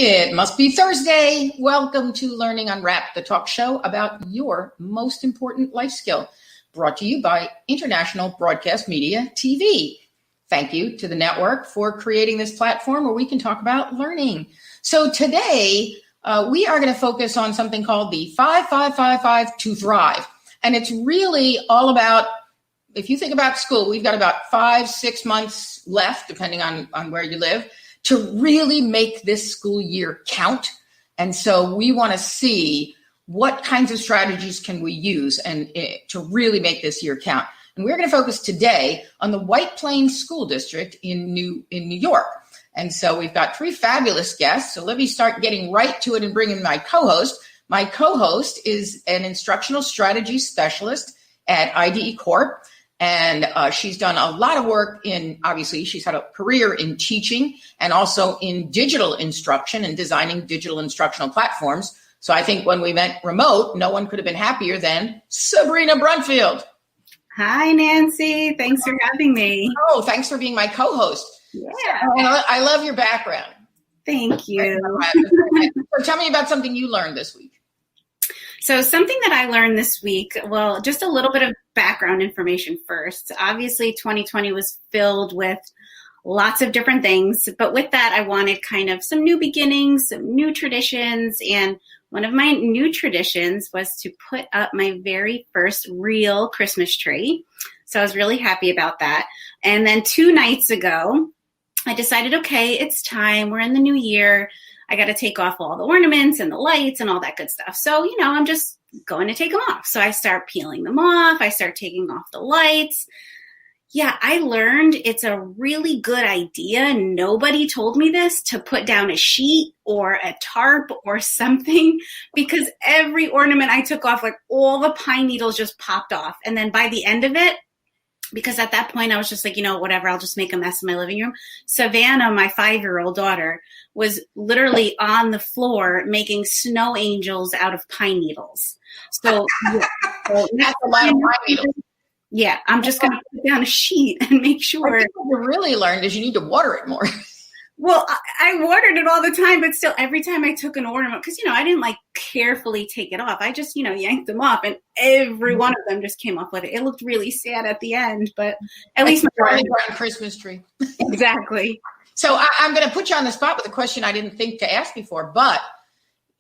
It must be Thursday. Welcome to Learning Unwrapped, the talk show about your most important life skill, brought to you by International Broadcast Media TV. Thank you to the network for creating this platform where we can talk about learning. So today, we are going to focus on something called the 5-5-5-5 to Thrive. And it's really all about, if you think about school, we've got about 5-6 months left, depending on where you live, to really make this school year count. And so we want to see what kinds of strategies can we use to really make this year count. And we're going to focus today on the White Plains School District in New York. And so we've got three fabulous guests. So let me start getting right to it and bring in my co-host. My co-host is an instructional strategy specialist at IDE Corp. And she's done a lot of work obviously, she's had a career in teaching and also in digital instruction and designing digital instructional platforms. So I think when we went remote, no one could have been happier than Sabrina Brunfield. Hi, Nancy. Thanks for having me. Oh, thanks for being my co-host. Yeah. And I love your background. Thank you. So tell me about something you learned this week. So something that I learned this week, well, just a little bit of background information first. Obviously, 2020 was filled with lots of different things. But with that, I wanted kind of some new beginnings, some new traditions. And one of my new traditions was to put up my very first real Christmas tree. So I was really happy about that. And then 2 nights ago, I decided, okay, it's time. We're in the new year. I got to take off all the ornaments and the lights and all that good stuff. So, I'm just going to take them off. So I start peeling them off. I start taking off the lights. Yeah, I learned it's a really good idea. Nobody told me this, to put down a sheet or a tarp or something, because every ornament I took off, like all the pine needles just popped off. And then by the end of it, because at that point I was just like, whatever, I'll just make a mess in my living room. Savannah, my 5-year-old daughter, was literally on the floor making snow angels out of pine needles. So, that's a lot of pine needles. Yeah, I'm just going to put down a sheet and make sure. I think what you really learned is you need to water it more. Well, I watered it all the time, but still every time I took an ornament, because, I didn't carefully take it off. I just, yanked them off, and every one of them just came off with it. It looked really sad at the end, but at least my Christmas tree. Exactly. So I'm going to put you on the spot with a question I didn't think to ask before, but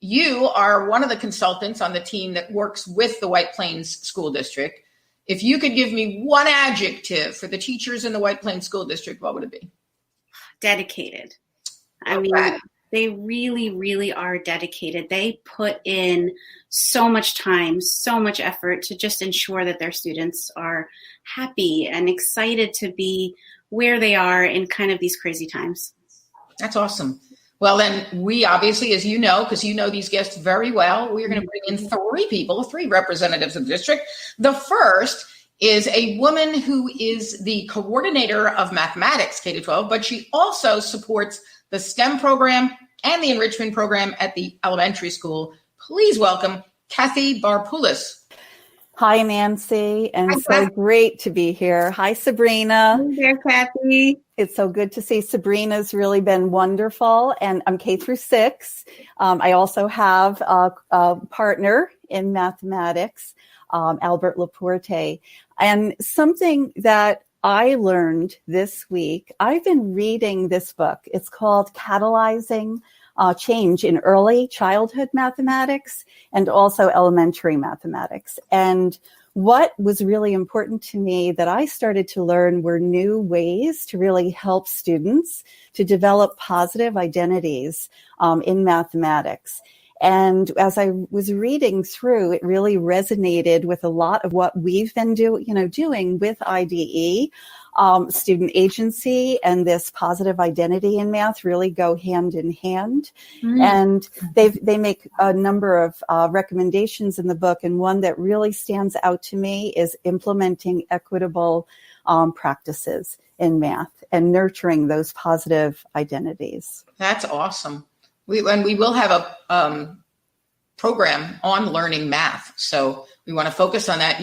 you are one of the consultants on the team that works with the White Plains School District. If you could give me one adjective for the teachers in the White Plains School District, what would it be? Dedicated. I mean, they really, really are dedicated. They put in so much time, so much effort to just ensure that their students are happy and excited to be where they are in kind of these crazy times. That's awesome. Well, then we obviously, as you know, because you know these guests very well, we're going to bring in 3 representatives of the district. The first is a woman who is the coordinator of mathematics K-12, but she also supports the STEM program and the enrichment program at the elementary school. Please welcome Kathy Barpoulis. Hi, Nancy, and so great to be here. Hi, Sabrina. Hey there, Kathy. It's so good to see. Sabrina's really been wonderful, and I'm K-6. I also have a partner in mathematics, Albert Laporte. And something that I learned this week, I've been reading this book. It's called Catalyzing Change in Early Childhood Mathematics and also Elementary Mathematics. And what was really important to me that I started to learn were new ways to really help students to develop positive identities in mathematics. And as I was reading through, it really resonated with a lot of what we've been doing with IDE. Student agency and this positive identity in math really go hand in hand. Mm. And they make a number of recommendations in the book. And one that really stands out to me is implementing equitable practices in math and nurturing those positive identities. That's awesome. We will have a program on learning math. So we want to focus on that.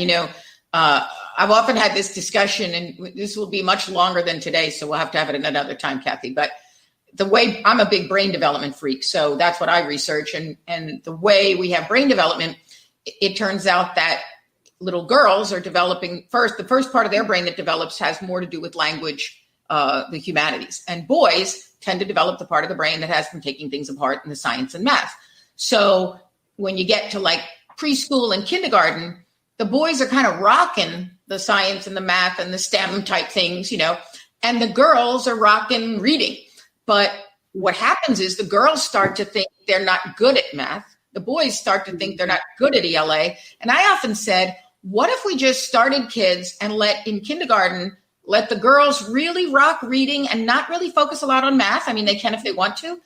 I've often had this discussion, and this will be much longer than today, so we'll have to have it another time, Kathy. But the way I'm a big brain development freak, so that's what I research. And the way we have brain development, it turns out that little girls are developing the first part of their brain that develops has more to do with language, the humanities, and boys tend to develop the part of the brain that has them taking things apart in the science and math. So when you get to like preschool and kindergarten, the boys are kind of rocking the science and the math and the STEM type things, and the girls are rocking reading. But what happens is the girls start to think they're not good at math. The boys start to think they're not good at ELA. And I often said, what if we just started kids and in kindergarten, let the girls really rock reading and not really focus a lot on math? I mean, they can if they want to,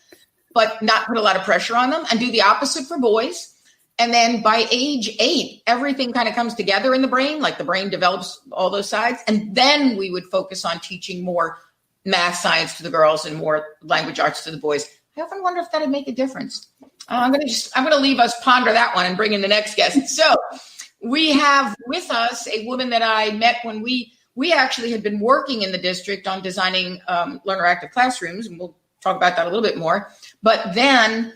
but not put a lot of pressure on them, and do the opposite for boys. And then by age 8, everything kind of comes together in the brain, like the brain develops all those sides. And then we would focus on teaching more math, science to the girls and more language arts to the boys. I often wonder if that would make a difference. I'm going to leave us ponder that one and bring in the next guest. So we have with us a woman that I met when we actually had been working in the district on designing learner active classrooms, and we'll talk about that a little bit more. But then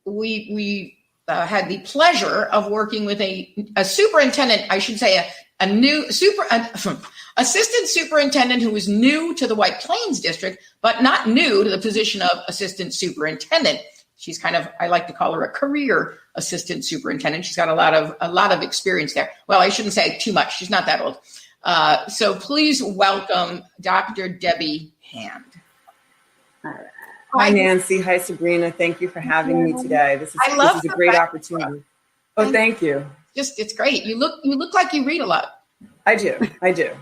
we had the pleasure of working with a superintendent, I should say, a new assistant superintendent who was new to the White Plains district, but not new to the position of assistant superintendent. She's kind of, I like to call her a career assistant superintendent. She's got a lot of experience there. Well, I shouldn't say too much. She's not that old. So please welcome Dr. Debbie Hand. Hi, Nancy. Hi, Sabrina. Thank you for having me today. This is a great opportunity. Oh, thank you. It's great. You look like you read a lot. I do.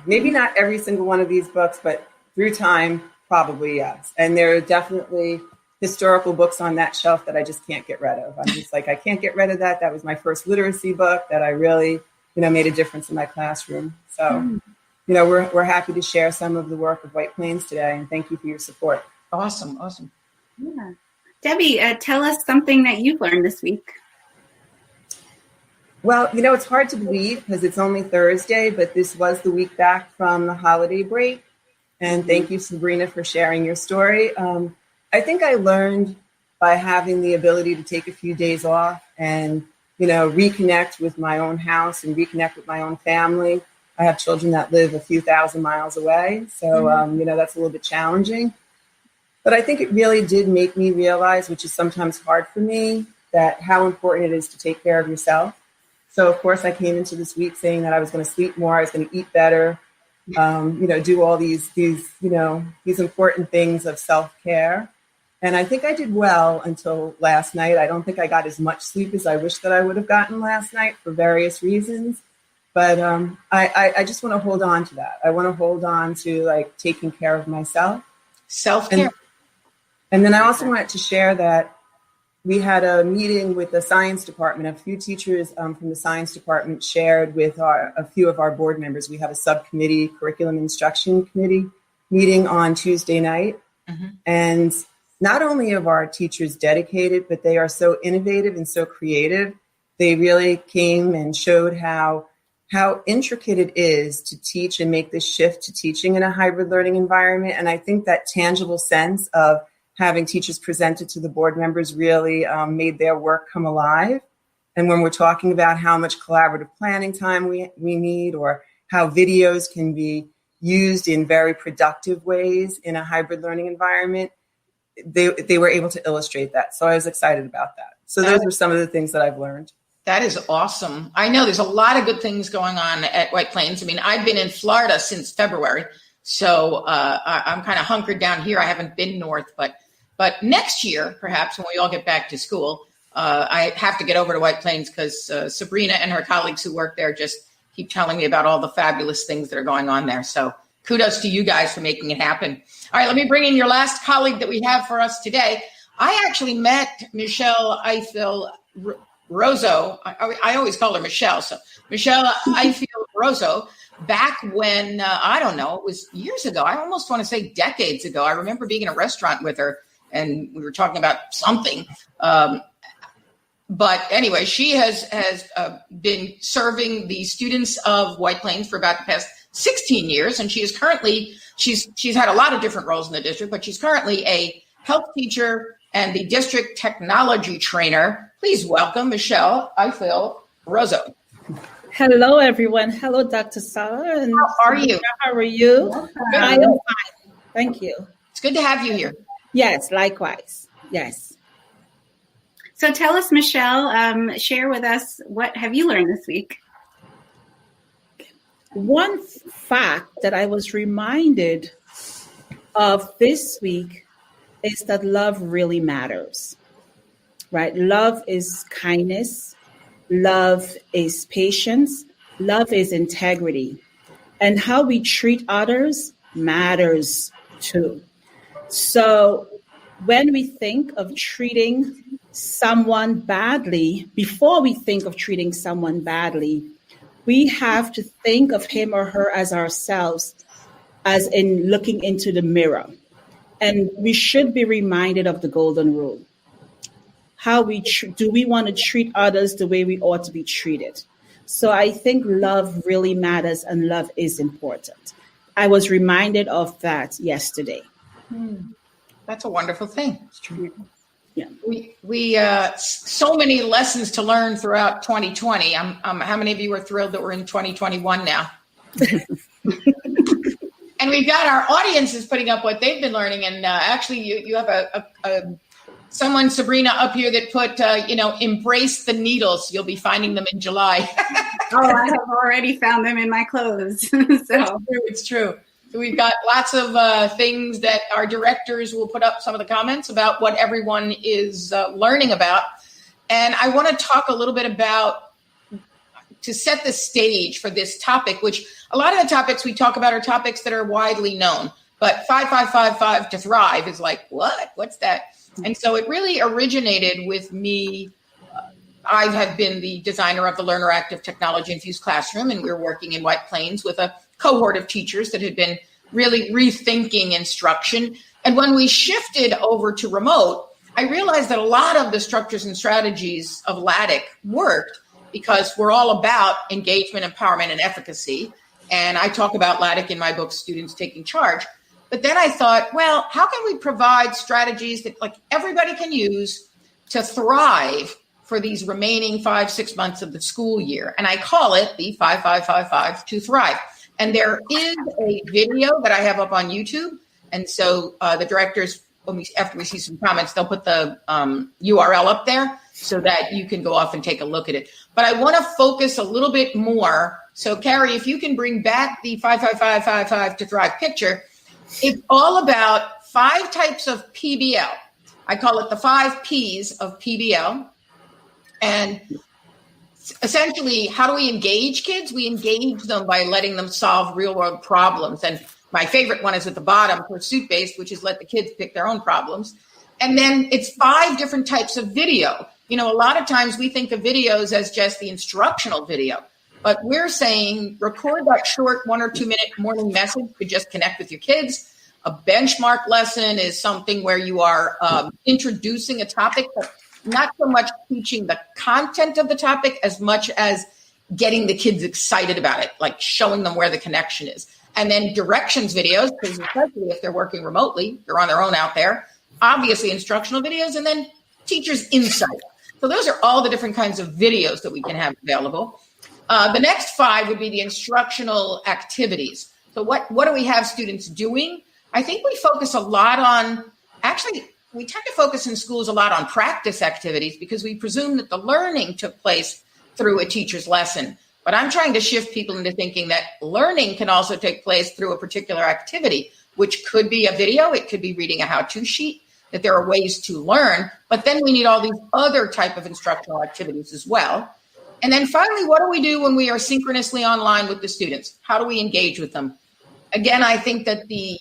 Maybe not every single one of these books, but through time, probably yes. And there are definitely historical books on that shelf that I just can't get rid of. I'm just like, I can't get rid of that. That was my first literacy book that I really, made a difference in my classroom. So, we're happy to share some of the work of White Plains today, and thank you for your support. Awesome. Yeah. Debbie, tell us something that you've learned this week. Well, it's hard to believe because it's only Thursday, but this was the week back from the holiday break. And thank you, Sabrina, for sharing your story. I think I learned by having the ability to take a few days off and, reconnect with my own house and reconnect with my own family. I have children that live a few thousand miles away. So, that's a little bit challenging. But I think it really did make me realize, which is sometimes hard for me, that how important it is to take care of yourself. So, of course, I came into this week saying that I was going to sleep more, I was going to eat better, do all these important things of self-care. And I think I did well until last night. I don't think I got as much sleep as I wish that I would have gotten last night for various reasons. But I just want to hold on to that. I want to hold on to taking care of myself. Self-care. And then I also wanted to share that we had a meeting with the science department. A few teachers from the science department shared with a few of our board members. We have a subcommittee, curriculum instruction committee meeting on Tuesday night. Mm-hmm. And not only are our teachers dedicated, but they are so innovative and so creative. They really came and showed how intricate it is to teach and make this shift to teaching in a hybrid learning environment. And I think that tangible sense of having teachers presented to the board members really made their work come alive. And when we're talking about how much collaborative planning time we need, or how videos can be used in very productive ways in a hybrid learning environment, they were able to illustrate that. So I was excited about that. So those were some of the things that I've learned. That is awesome. I know there's a lot of good things going on at White Plains. I mean, I've been in Florida since February, so I'm kind of hunkered down here. I haven't been north, but next year, perhaps when we all get back to school, I have to get over to White Plains because Sabrina and her colleagues who work there just keep telling me about all the fabulous things that are going on there. So kudos to you guys for making it happen. All right, let me bring in your last colleague that we have for us today. I actually met Michelle Eiffel Rosso. I always call her Michelle. So Michelle Eiffel Rosso, back when, I don't know, it was years ago. I almost want to say decades ago. I remember being in a restaurant with her and we were talking about something. But anyway, she has been serving the students of White Plains for about the past 16 years, and she is currently, she's had a lot of different roles in the district, but she's currently a health teacher and the district technology trainer. Please welcome Michelle Rosso. Hello, everyone. Hello, Dr. Sulla. And how are you? How are you? I am fine. Thank you. It's good to have you here. Yes, likewise. Yes. So tell us, Michelle, share with us, what have you learned this week? One fact that I was reminded of this week is that love really matters, right? Love is kindness. Love is patience. Love is integrity. And how we treat others matters too. So when we think of treating someone badly, before we think of treating someone badly, we have to think of him or her as ourselves, as in looking into the mirror. And we should be reminded of the golden rule. How do we want to treat others the way we ought to be treated? So I think love really matters and love is important. I was reminded of that yesterday. That's a wonderful thing. It's true. Yeah. We so many lessons to learn throughout 2020. How many of you are thrilled that we're in 2021 now? And we've got our audiences putting up what they've been learning. And actually, you have someone, Sabrina, up here that put, embrace the needles. You'll be finding them in July. Oh, I have already found them in my clothes. So It's true. So we've got lots of things that our directors will put up some of the comments about what everyone is learning about. And I want to talk a little bit about, to set the stage for this topic, which a lot of the topics we talk about are topics that are widely known. But 5555 to thrive is like, what? What's that? And so it really originated with me. I have been the designer of the Learner Active Technology Infused Classroom, and we were working in White Plains with a cohort of teachers that had been really rethinking instruction. And when we shifted over to remote, I realized that a lot of the structures and strategies of LATIC worked because we're all about engagement, empowerment, and efficacy. And I talk about LATIC in my book, Students Taking Charge. But then I thought, well, how can we provide strategies that like everybody can use to thrive for these remaining 5-6 months of the school year? And I call it the 5555 to thrive. And there is a video that I have up on YouTube. And so the directors, after we see some comments, they'll put the URL up there so that you can go off and take a look at it. But I want to focus a little bit more. So Carrie, if you can bring back the 55555 to thrive picture, it's all about 5 types of PBL. I call it the 5 Ps of PBL. And essentially, how do we engage kids? We engage them by letting them solve real world problems. And my favorite one is at the bottom, pursuit-based, which is let the kids pick their own problems. And then it's 5 different types of video. You know, a lot of times we think of videos as just the instructional video, but we're saying record that short 1 or 2 minute morning message to just connect with your kids. A benchmark lesson is something where you are introducing a topic, but not so much teaching the content of the topic as much as getting the kids excited about it, like showing them where the connection is. And then directions videos, because especially if they're working remotely, they're on their own out there, obviously instructional videos, and then teachers' insight. So those are all the different kinds of videos that we can have available. The next 5 would be the instructional activities. So what do we have students doing? I think we focus a lot on, actually, we tend to focus in schools a lot on practice activities because we presume that the learning took place through a teacher's lesson. But I'm trying to shift people into thinking that learning can also take place through a particular activity, which could be a video, it could be reading a how-to sheet, that there are ways to learn, but then we need all these other type of instructional activities as well. And then finally, what do we do when we are synchronously online with the students? How do we engage with them? Again, I think that the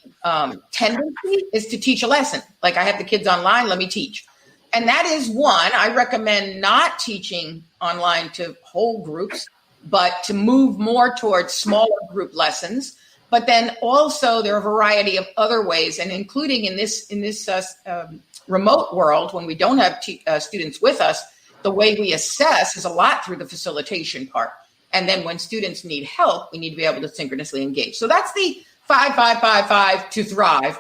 tendency is to teach a lesson. Like I have the kids online, let me teach. And that is one. I recommend not teaching online to whole groups, but to move more towards smaller group lessons. But then also there are a variety of other ways, and including in this remote world, when we don't have students with us, the way we assess is a lot through the facilitation part. And then when students need help, we need to be able to synchronously engage. So that's the 5-5-5-5 to thrive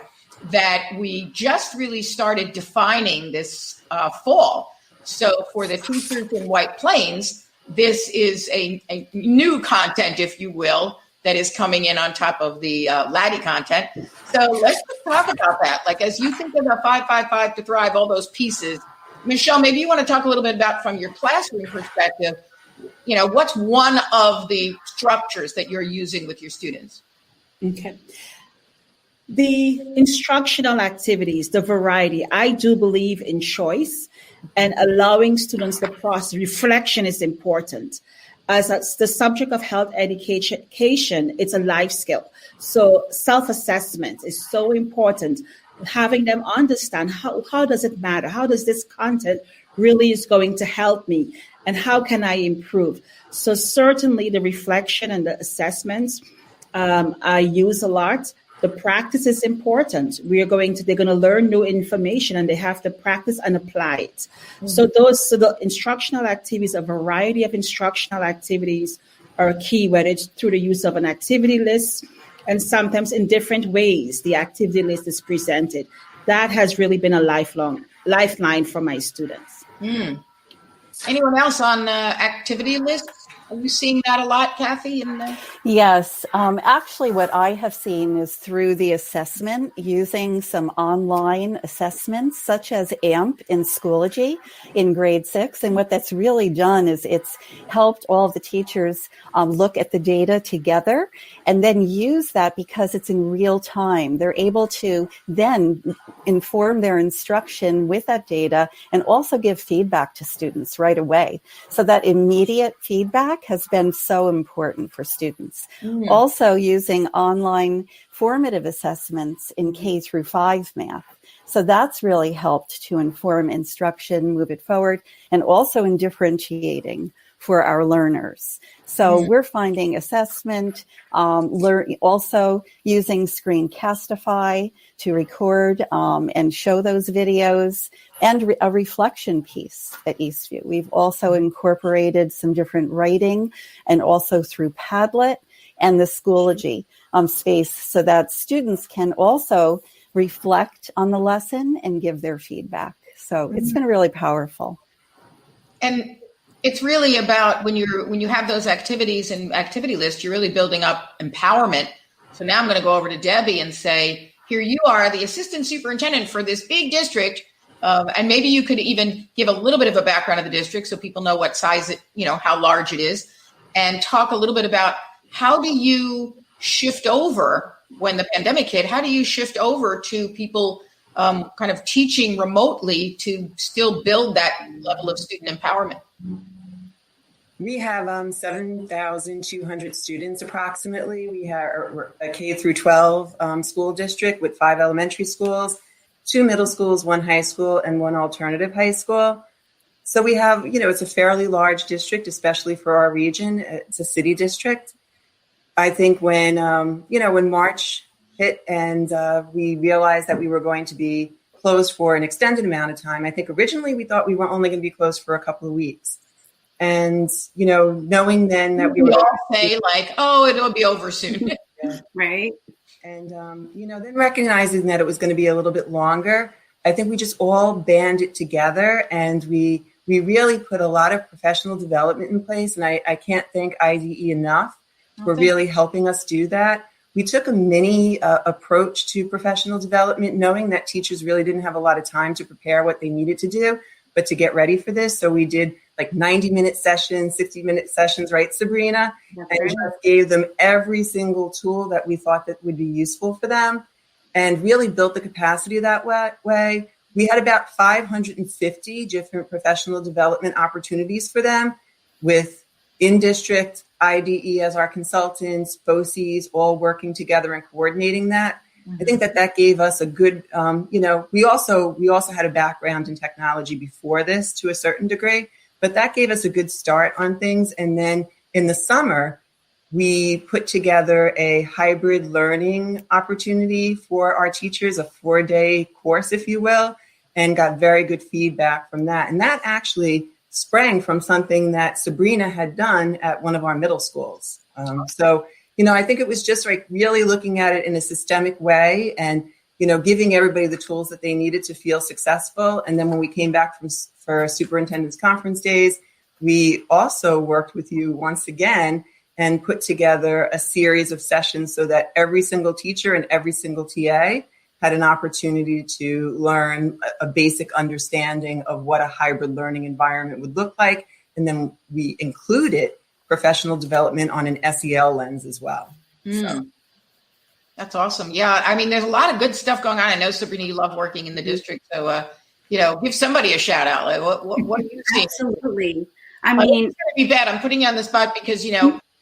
that we just really started defining this fall. So for the teachers in White Plains, this is a new content, if you will, that is coming in on top of the Laddie content. So let's just talk about that. Like, as you think of the 5-5-5 to thrive, all those pieces, Michelle, maybe you want to talk a little bit about, from your classroom perspective, what's one of the structures that you're using with your students? Okay. The instructional activities, the variety, I do believe in choice and allowing students the process. Reflection is important. As the subject of health education, it's a life skill. So self-assessment is so important. Having them understand how does it matter? How does this content really is going to help me? And how can I improve? So certainly the reflection and the assessments I use a lot. The practice is important. They're going to learn new information and they have to practice and apply it. Mm-hmm. So the instructional activities, a variety of instructional activities are key, whether it's through the use of an activity list and sometimes in different ways the activity list is presented. That has really been a lifeline for my students. Mm. Anyone else on activity lists? Are you seeing that a lot, Kathy? Yes. Actually, what I have seen is through the assessment, using some online assessments, such as AMP in Schoology in grade 6. And what that's really done is it's helped all of the teachers look at the data together and then use that because it's in real time. They're able to then inform their instruction with that data and also give feedback to students right away. So that immediate feedback has been so important for students. Mm. Also using online formative assessments in K through 5 math. So that's really helped to inform instruction, move it forward, and also in differentiating for our learners. So we're finding assessment, also using Screencastify to record and show those videos, and a reflection piece at Eastview. We've also incorporated some different writing and also through Padlet and the Schoology space so that students can also reflect on the lesson and give their feedback. So it's been really powerful. And it's really about when you have those activities and activity lists, you're really building up empowerment. So now I'm going to go over to Debbie and say, here you are, the assistant superintendent for this big district. And maybe you could even give a little bit of a background of the district so people know what size it, how large it is, and talk a little bit about how do you shift over when the pandemic hit? How do you shift over to people kind of teaching remotely to still build that level of student empowerment? We have 7,200 students approximately. We're a K through 12 school district with 5 elementary schools, 2 middle schools, 1 high school, and 1 alternative high school. So we have, it's a fairly large district, especially for our region. It's a city district. I think when March hit and we realized that we were going to be closed for an extended amount of time, I think originally we thought we were only going to be closed for a couple of weeks. And, knowing then that we were all say like, oh, it'll be over soon. Yeah. Right. And, then recognizing that it was going to be a little bit longer, I think we just all banded together and we really put a lot of professional development in place. And I can't thank IDE enough for really helping us do that. We took a mini approach to professional development, knowing that teachers really didn't have a lot of time to prepare what they needed to do, but to get ready for this. So we did like 90-minute sessions, 60-minute sessions, right, Sabrina? That's and right. Just gave them every single tool that we thought that would be useful for them and really built the capacity that way. We had about 550 different professional development opportunities for them with in-district, IDE as our consultants, BOCES, all working together and coordinating that. Mm-hmm. I think that gave us a good, we also had a background in technology before this to a certain degree, but that gave us a good start on things. And then in the summer, we put together a hybrid learning opportunity for our teachers, a 4-day course, if you will, and got very good feedback from that. And that actually sprang from something that Sabrina had done at one of our middle schools. So, I think it was just like really looking at it in a systemic way and, giving everybody the tools that they needed to feel successful. And then when we came back for superintendent's conference days, we also worked with you once again and put together a series of sessions so that every single teacher and every single TA had an opportunity to learn a basic understanding of what a hybrid learning environment would look like. And then we included professional development on an SEL lens as well. So. That's awesome. Yeah. I mean, there's a lot of good stuff going on. I know, Sabrina, you love working in the district. So, give somebody a shout out. Like, what do you see? Absolutely. I mean, it's going to be bad. I'm putting you on the spot because,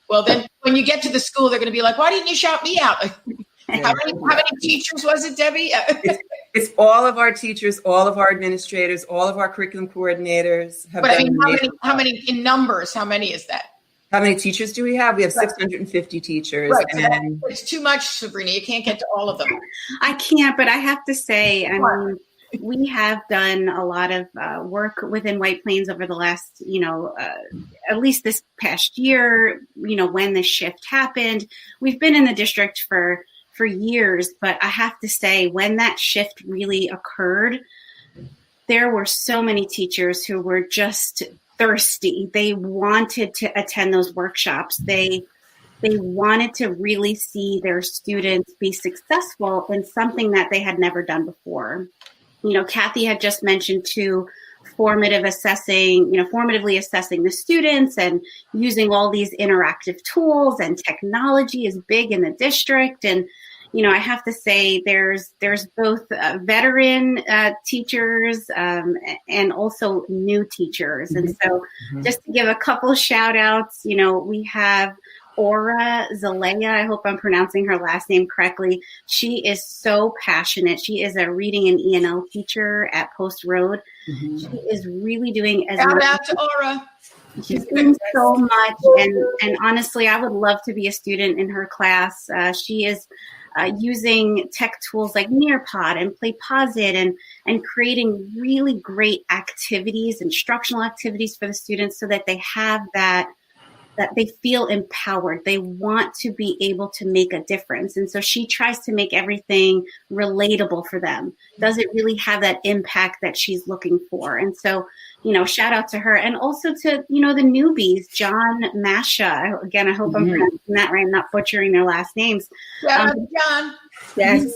well, then when you get to the school, they're going to be like, why didn't you shout me out? How many teachers was it, Debbie? It's all of our teachers, all of our administrators, all of our curriculum coordinators. How many in numbers? How many is that? How many teachers do we have? We have 650 teachers. Right. And it's too much, Sabrina. You can't get to all of them. I can't, but I have to say, I mean, we have done a lot of work within White Plains over the last, at least this past year, when the shift happened. We've been in the district for years, but I have to say, when that shift really occurred, there were so many teachers who were just thirsty. They wanted to attend those workshops. They wanted to really see their students be successful in something that they had never done before. Kathy had just mentioned too, formatively assessing the students and using all these interactive tools, and technology is big in the district. And I have to say there's both veteran teachers and also new teachers. And so just to give a couple shout outs, we have Aura Zalea. I hope I'm pronouncing her last name correctly. She is so passionate. She is a reading and E&L teacher at Post Road. She is really doing shout out to Aura. She's doing so much. And honestly, I would love to be a student in her class. She is using tech tools like Nearpod and Playposit and creating really great activities, instructional activities for the students so that they have that they feel empowered. They want to be able to make a difference. And so she tries to make everything relatable for them. Does it really have that impact that she's looking for? And so, shout out to her. And also to, the newbies, John Masha. Again, I hope I'm pronouncing that right. I'm not butchering their last names. Shout out to John. Yes.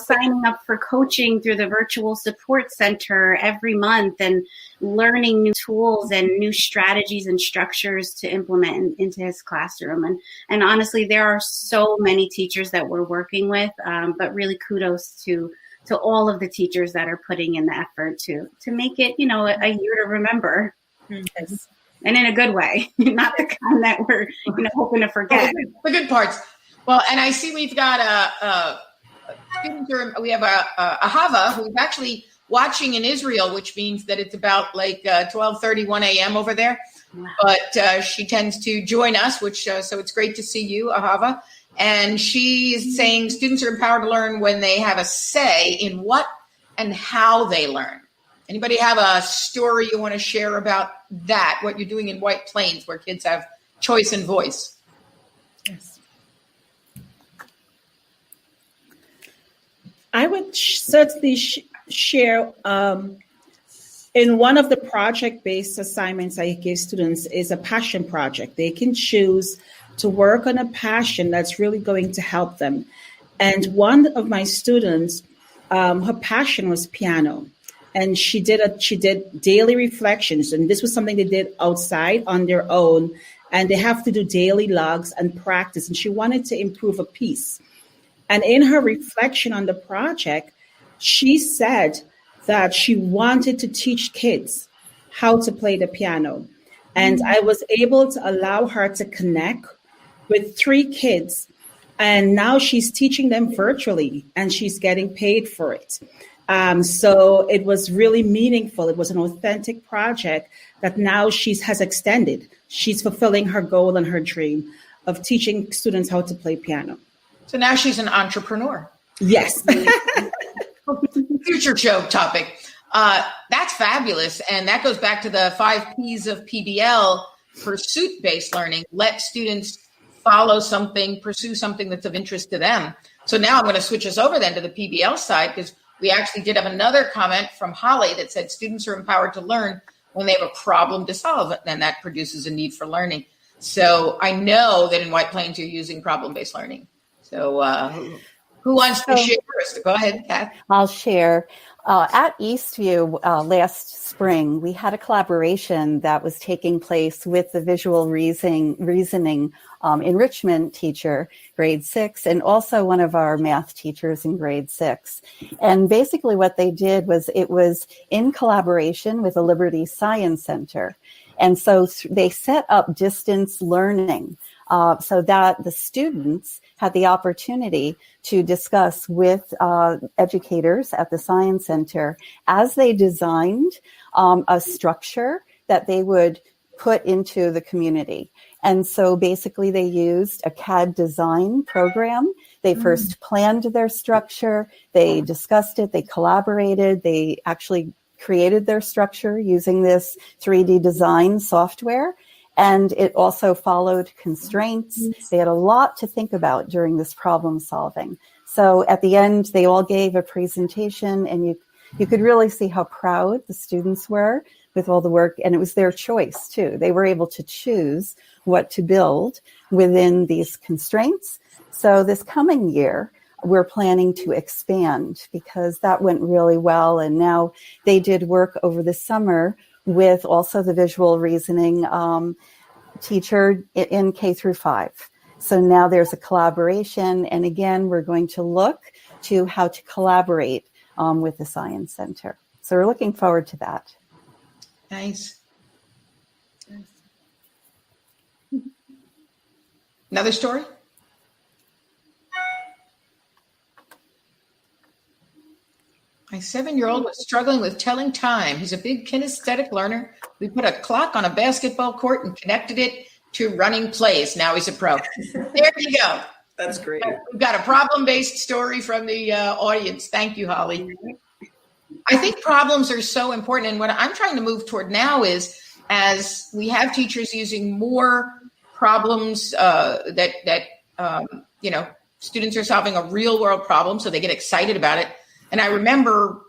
Signing up for coaching through the virtual support center every month and learning new tools and new strategies and structures to implement into his classroom. And honestly, there are so many teachers that we're working with, but really kudos to all of the teachers that are putting in the effort to make it, a year to remember. Yes. And in a good way, not the kind that we're, hoping to forget. The good parts. Well, and I see we've got we have a Ahava who's actually watching in Israel, which means that it's about like 12:31 a.m. over there. Wow. But she tends to join us, which so it's great to see you, Ahava. And she is saying students are empowered to learn when they have a say in what and how they learn. Anybody have a story you want to share about that, what you're doing in White Plains where kids have choice and voice? Yes. I would certainly share in one of the project-based assignments I give students is a passion project. They can choose to work on a passion that's really going to help them. And one of my students, her passion was piano. And she did daily reflections. And this was something they did outside on their own. And they have to do daily logs and practice. And she wanted to improve a piece. And in her reflection on the project, she said that she wanted to teach kids how to play the piano. And I was able to allow her to connect with 3 kids. And now she's teaching them virtually and she's getting paid for it. So it was really meaningful. It was an authentic project that now has extended. She's fulfilling her goal and her dream of teaching students how to play piano. So now she's an entrepreneur. Yes. Future show topic. That's fabulous. And that goes back to the 5 P's of PBL, pursuit-based learning. Let students follow something, pursue something that's of interest to them. So now I'm going to switch us over then to the PBL side, because we actually did have another comment from Holly that said students are empowered to learn when they have a problem to solve, and that produces a need for learning. So I know that in White Plains you're using problem-based learning. So who wants to share first? Go ahead, Kath. I'll share. At Eastview last spring, we had a collaboration that was taking place with the visual reasoning enrichment teacher, grade 6, and also one of our math teachers in grade 6. And basically what they did was it was in collaboration with the Liberty Science Center. And so they set up distance learning so that the students had the opportunity to discuss with educators at the Science Center as they designed a structure that they would put into the community. And so basically they used a CAD design program. They first planned their structure, they discussed it, they collaborated, they actually created their structure using this 3D design software. And it also followed constraints. They had a lot to think about during this problem solving. So at the end, they all gave a presentation, and you could really see how proud the students were with all the work. And it was their choice too. They were able to choose what to build within these constraints. So this coming year, we're planning to expand because that went really well. And now they did work over the summer with also the visual reasoning teacher in K through 5. So now there's a collaboration. And again, we're going to look to how to collaborate with the Science Center. So we're looking forward to that. Nice. Another story? My 7-year-old was struggling with telling time. He's a big kinesthetic learner. We put a clock on a basketball court and connected it to running plays. Now he's a pro. There you go. That's great. We've got a problem-based story from the audience. Thank you, Holly. I think problems are so important. And what I'm trying to move toward now is, as we have teachers using more problems that students are solving a real world problem, so they get excited about it. And I remember,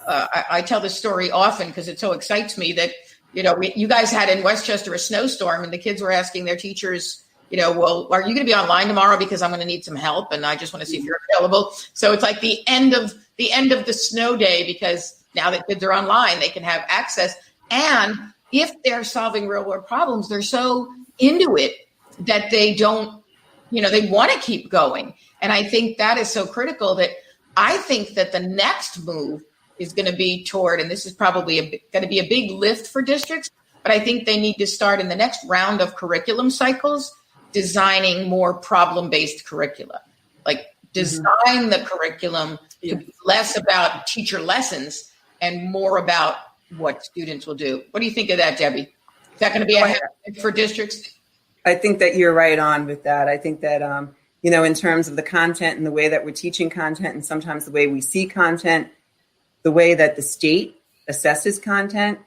I tell this story often because it so excites me that, you guys had in Westchester a snowstorm, and the kids were asking their teachers, well, are you going to be online tomorrow because I'm going to need some help, and I just want to see if you're available. So it's like the end of the snow day, because now that kids are online, they can have access. And if they're solving real world problems, they're so into it that they don't, they want to keep going. And I think that is so critical that I think that the next move is going to be toward, and this is probably going to be a big lift for districts, but I think they need to start in the next round of curriculum cycles, designing more problem-based curricula. Like design the curriculum to be less about teacher lessons and more about what students will do. What do you think of that, Debbie? Is that going to be a habit for districts? I think that you're right on with that. I think that, in terms of the content and the way that we're teaching content, and sometimes the way we see content, the way that the state assesses content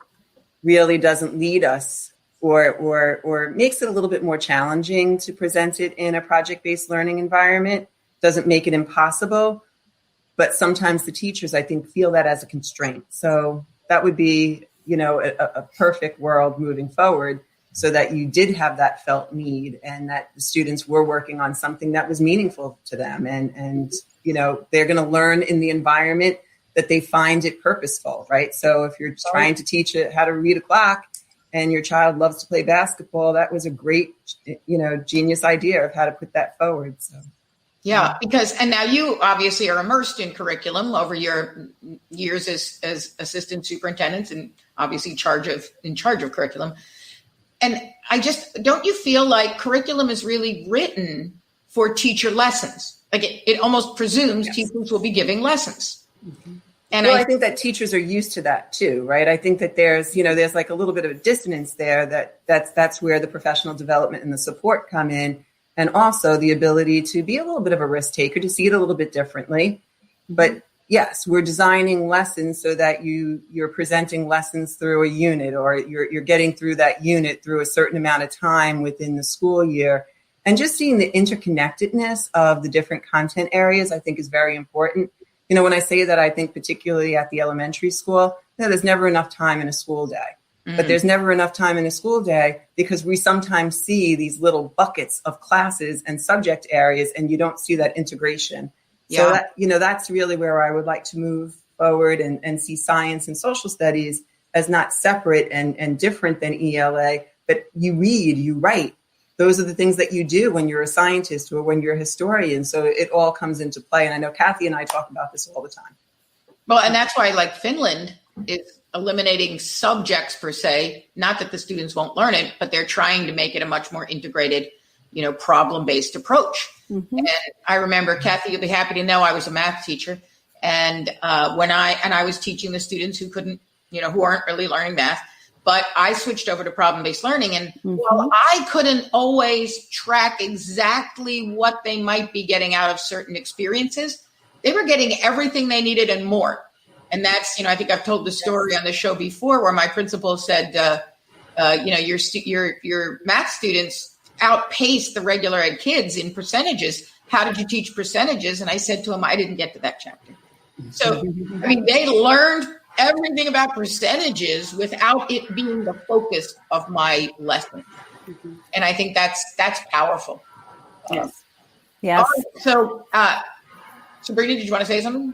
really doesn't lead us or makes it a little bit more challenging to present it in a project-based learning environment, doesn't make it impossible. But sometimes the teachers, I think, feel that as a constraint. So that would be, a perfect world moving forward, so that you did have that felt need and that the students were working on something that was meaningful to them. And they're going to learn in the environment that they find it purposeful, right? So if you're trying to teach it how to read a clock and your child loves to play basketball, that was a great, genius idea of how to put that forward. So. Yeah, and now you obviously are immersed in curriculum over your years as assistant superintendents and obviously in charge of curriculum. And don't you feel like curriculum is really written for teacher lessons? Like it almost presumes teachers will be giving lessons. Mm-hmm. And I think that teachers are used to that too, right? I think that there's like a little bit of a dissonance there that's where the professional development and the support come in. And also the ability to be a little bit of a risk taker, to see it a little bit differently. But yes, we're designing lessons so that you're presenting lessons through a unit, or you're getting through that unit through a certain amount of time within the school year. And just seeing the interconnectedness of the different content areas, I think, is very important. When I say that, I think particularly at the elementary school, there's never enough time in a school day. But there's never enough time in a school day because we sometimes see these little buckets of classes and subject areas, and you don't see that integration. So that, that's really where I would like to move forward and see science and social studies as not separate and different than ELA, but you read, you write. Those are the things that you do when you're a scientist or when you're a historian. So it all comes into play. And I know Kathy and I talk about this all the time. Well, and that's why, like, Finland is eliminating subjects per se, not that the students won't learn it, but they're trying to make it a much more integrated, problem-based approach. Mm-hmm. And I remember, Kathy, you'll be happy to know I was a math teacher. And when I was teaching the students who couldn't, who aren't really learning math, but I switched over to problem-based learning. And while I couldn't always track exactly what they might be getting out of certain experiences, they were getting everything they needed and more. And that's, I think I've told the story on the show before where my principal said, your math students outpaced the regular ed kids in percentages. How did you teach percentages? And I said to him, I didn't get to that chapter. So, they learned everything about percentages without it being the focus of my lesson. And I think that's powerful. Yes. So, Sabrina, did you want to say something?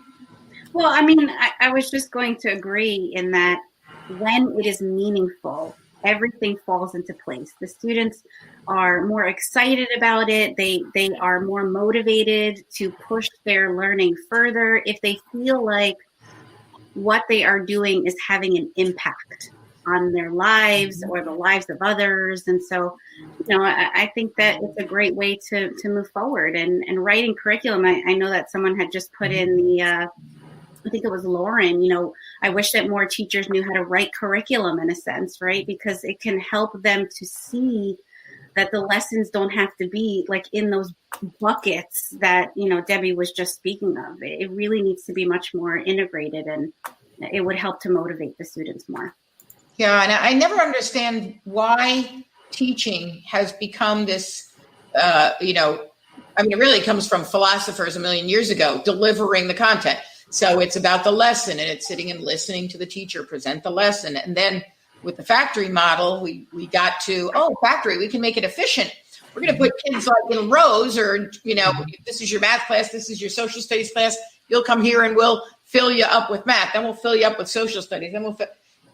Well, I was just going to agree in that when it is meaningful, everything falls into place. The students are more excited about it. They are more motivated to push their learning further if they feel like what they are doing is having an impact on their lives or the lives of others. And so, I think that it's a great way to move forward. And writing curriculum, I know that someone had just put in the I think it was Lauren, I wish that more teachers knew how to write curriculum in a sense, right? Because it can help them to see that the lessons don't have to be like in those buckets that, Debbie was just speaking of. It really needs to be much more integrated, and it would help to motivate the students more. Yeah, and I never understand why teaching has become this, it really comes from philosophers a million years ago, delivering the content. So it's about the lesson, and it's sitting and listening to the teacher present the lesson. And then with the factory model, we got to, factory, we can make it efficient. We're going to put kids like in rows, or, this is your math class, this is your social studies class. You'll come here and we'll fill you up with math. Then we'll fill you up with social studies. Then we'll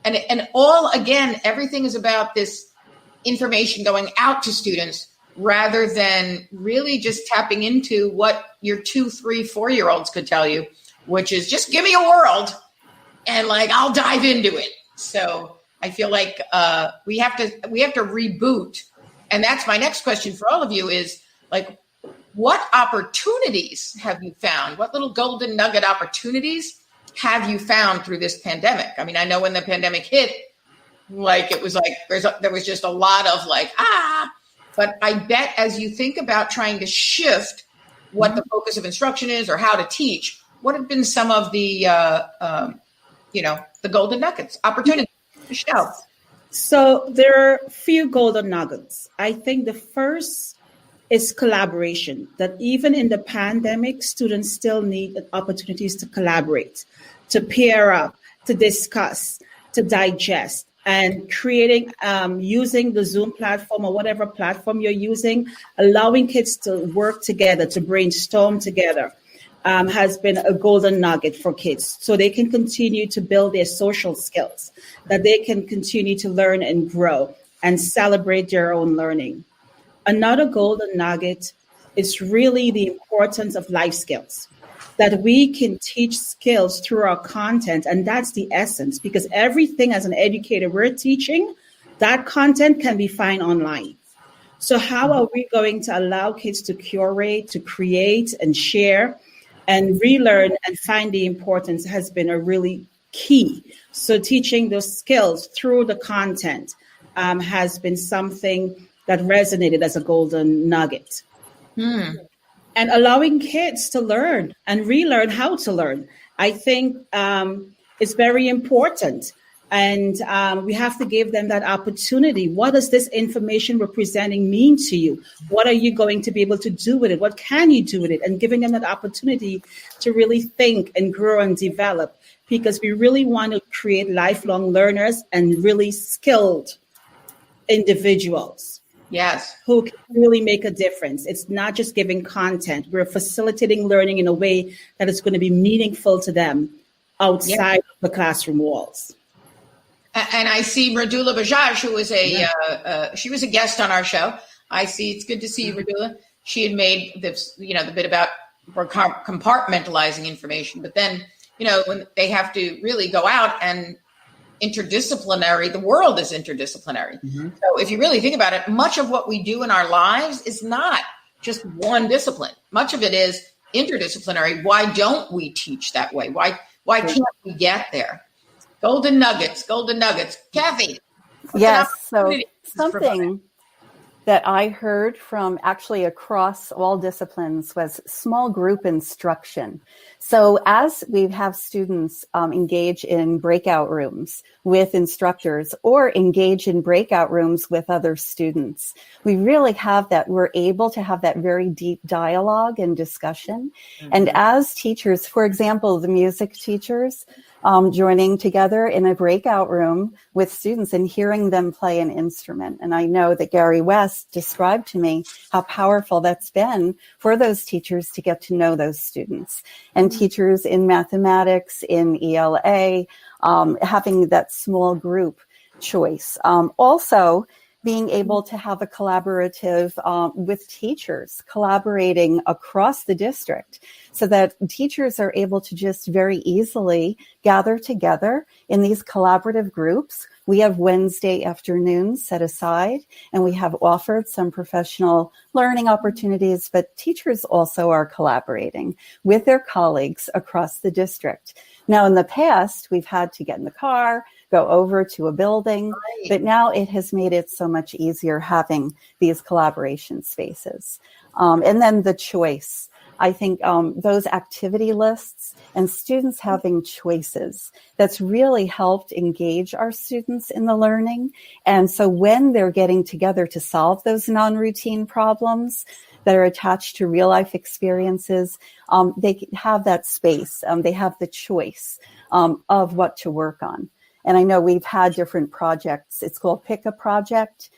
and all, again, everything is about this information going out to students rather than really just tapping into what your 2, 3, 4-year-olds could tell you, which is just give me a world and I'll dive into it. So I feel like we have to reboot. And that's my next question for all of you is what opportunities have you found? What little golden nugget opportunities have you found through this pandemic? I know when the pandemic hit, it was there was just a lot of but I bet as you think about trying to shift what the focus of instruction is or how to teach, what have been some of the, the golden nuggets, opportunities? Michelle. So there are a few golden nuggets. I think the first is collaboration, that even in the pandemic, students still need opportunities to collaborate, to pair up, to discuss, to digest, and creating, using the Zoom platform or whatever platform you're using, allowing kids to work together, to brainstorm together. Has been a golden nugget for kids, so they can continue to build their social skills, that they can continue to learn and grow and celebrate their own learning. Another golden nugget is really the importance of life skills, that we can teach skills through our content. And that's the essence, because everything as an educator we're teaching, that content can be found online. So how are we going to allow kids to curate, to create and share and relearn and find the importance has been a really key. So teaching those skills through the content has been something that resonated as a golden nugget. And allowing kids to learn and relearn how to learn I think it's very important. And we have to give them that opportunity. What does this information representing mean to you? What are you going to be able to do with it? What can you do with it? And giving them that opportunity to really think and grow and develop, because we really want to create lifelong learners and really skilled individuals. Yes. Who can really make a difference. It's not just giving content. We're facilitating learning in a way that is going to be meaningful to them outside of the classroom walls. And I see Radula Bajaj, who was she was a guest on our show. I see, it's good to see you, Radula. She had made this, the bit about compartmentalizing information, but then, when they have to really go out and interdisciplinary, the world is interdisciplinary. Mm-hmm. So if you really think about it, much of what we do in our lives is not just one discipline. Much of it is interdisciplinary. Why don't we teach that way? Why can't we get there? Golden nuggets. Kathy. Yes. So something that I heard from actually across all disciplines was small group instruction. So as we have students engage in breakout rooms with instructors or engage in breakout rooms with other students, we really we're able to have that very deep dialogue and discussion. Mm-hmm. And as teachers, for example, the music teachers, joining together in a breakout room with students and hearing them play an instrument. And I know that Gary West described to me how powerful that's been for those teachers to get to know those students. And teachers in mathematics, in ELA, having that small group choice. Also, being able to have a collaborative with teachers, collaborating across the district so that teachers are able to just very easily gather together in these collaborative groups. We have Wednesday afternoons set aside, and we have offered some professional learning opportunities, but teachers also are collaborating with their colleagues across the district. Now, in the past, we've had to get in the car, go over to a building, but now it has made it so much easier having these collaboration spaces. And then the choice. I think those activity lists and students having choices, that's really helped engage our students in the learning. And so when they're getting together to solve those non-routine problems that are attached to real life experiences, they have that space. They have the choice of what to work on. And I know we've had different projects. It's called Pick a Project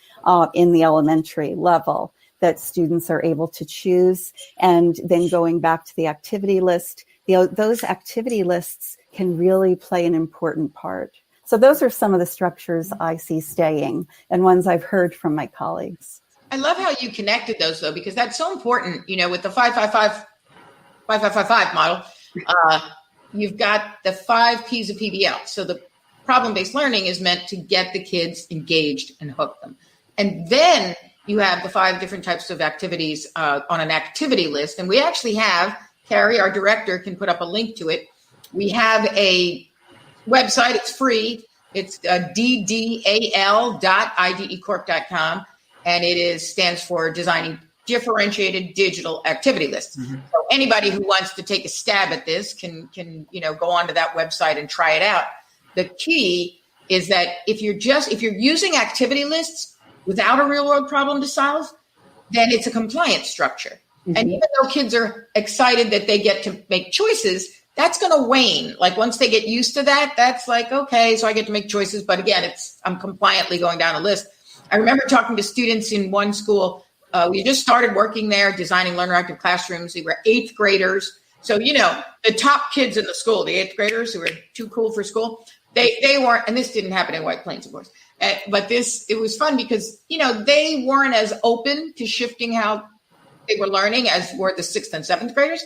in the elementary level that students are able to choose. And then going back to the activity list, those activity lists can really play an important part. So those are some of the structures I see staying and ones I've heard from my colleagues. I love how you connected those, though, because that's so important. With the 5-5-5 model, you've got the 5 P's of PBL. So the problem-based learning is meant to get the kids engaged and hook them. And then you have the 5 different types of activities on an activity list. And we actually have, Carrie, our director, can put up a link to it. We have a website. It's free. It's ddal.idecorp.com. And it stands for Designing Differentiated Digital Activity Lists. Mm-hmm. So anybody who wants to take a stab at this can go onto that website and try it out. The key is that if you're using activity lists without a real world problem to solve, then it's a compliance structure. Mm-hmm. And even though kids are excited that they get to make choices, that's going to wane. Like once they get used to that, that's like, okay, so I get to make choices. But again, I'm compliantly going down a list. I remember talking to students in one school. We just started working there, designing learner-active classrooms. They were 8th graders. So, the top kids in the school, the 8th graders who were too cool for school, they weren't, and this didn't happen in White Plains, of course. But it was fun because, they weren't as open to shifting how they were learning as were the 6th and 7th graders.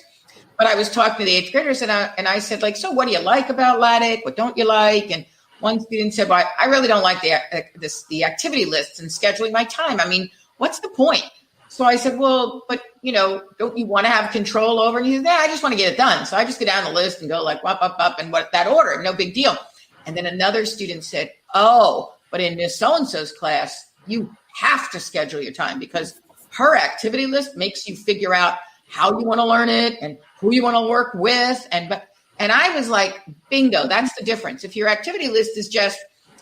But I was talking to the 8th graders and I said, so what do you like about LATIC? What don't you like? And one student said, well, I really don't like the activity lists and scheduling my time. I mean, what's the point? So I said, well, but, don't you want to have control over? And he said, I just want to get it done. So I just go down the list and go like up and what that order, no big deal. And then another student said, oh, but in Miss So-and-so's class, you have to schedule your time because her activity list makes you figure out how you want to learn it and who you want to work with. But And I was like, bingo, that's the difference. If your activity list is just,